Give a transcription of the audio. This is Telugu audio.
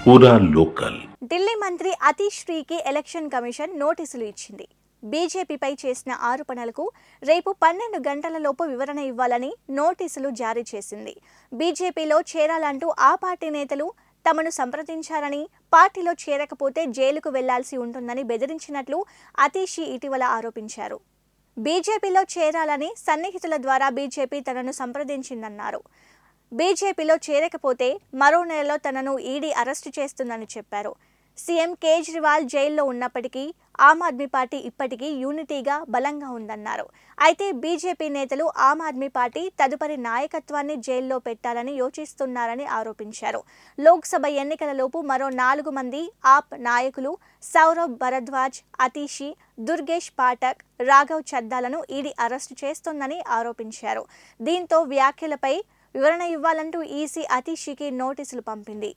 పూరా లోకల్. ఢిల్లీ మంత్రి అతీష్ శ్రీకి ఎలక్షన్ కమిషన్ నోటీసులు ఇచ్చింది. బీజేపీపై చేసిన ఆరోపణలకు రేపు 12 గంటలలోపు వివరణ ఇవ్వాలని నోటీసులు జారీ చేసింది. బీజేపీలో చేరాలంటూ ఆ పార్టీ నేతలు తమను సంప్రదించారని, పార్టీలో చేరకపోతే జైలుకు వెళ్లాల్సి ఉంటుందని బెదిరించినట్లు అతీషి ఇటీవల ఆరోపించారు. బీజేపీలో చేరాలని సన్నిహితుల ద్వారా బీజేపీ తనను సంప్రదించిందన్నారు. బీజేపీలో చేరకపోతే మరో నెలలో తనను ఈడీ అరెస్టు చేస్తుందని చెప్పారు. సీఎం కేజ్రీవాల్ జైల్లో ఉన్నప్పటికీ ఆమ్ ఆద్మీ పార్టీ ఇప్పటికీ యూనిటీగా బలంగా ఉందన్నారు. అయితే బీజేపీ నేతలు ఆమ్ ఆద్మీ పార్టీ తదుపరి నాయకత్వాన్ని జైల్లో పెట్టాలని యోచిస్తున్నారని ఆరోపించారు. లోక్సభ ఎన్నికలలోపు మరో 4 మంది ఆప్ నాయకులు సౌరభ్ భరద్వాజ్, అతీషి, దుర్గేష్ పాఠక్, రాఘవ్ చద్దాలను ఈడీ అరెస్టు చేస్తోందని ఆరోపించారు. దీంతో వ్యాఖ్యలపై వివరణ ఇవ్వాలంటూ ఈసీ అతీషికి నోటీసులు పంపింది.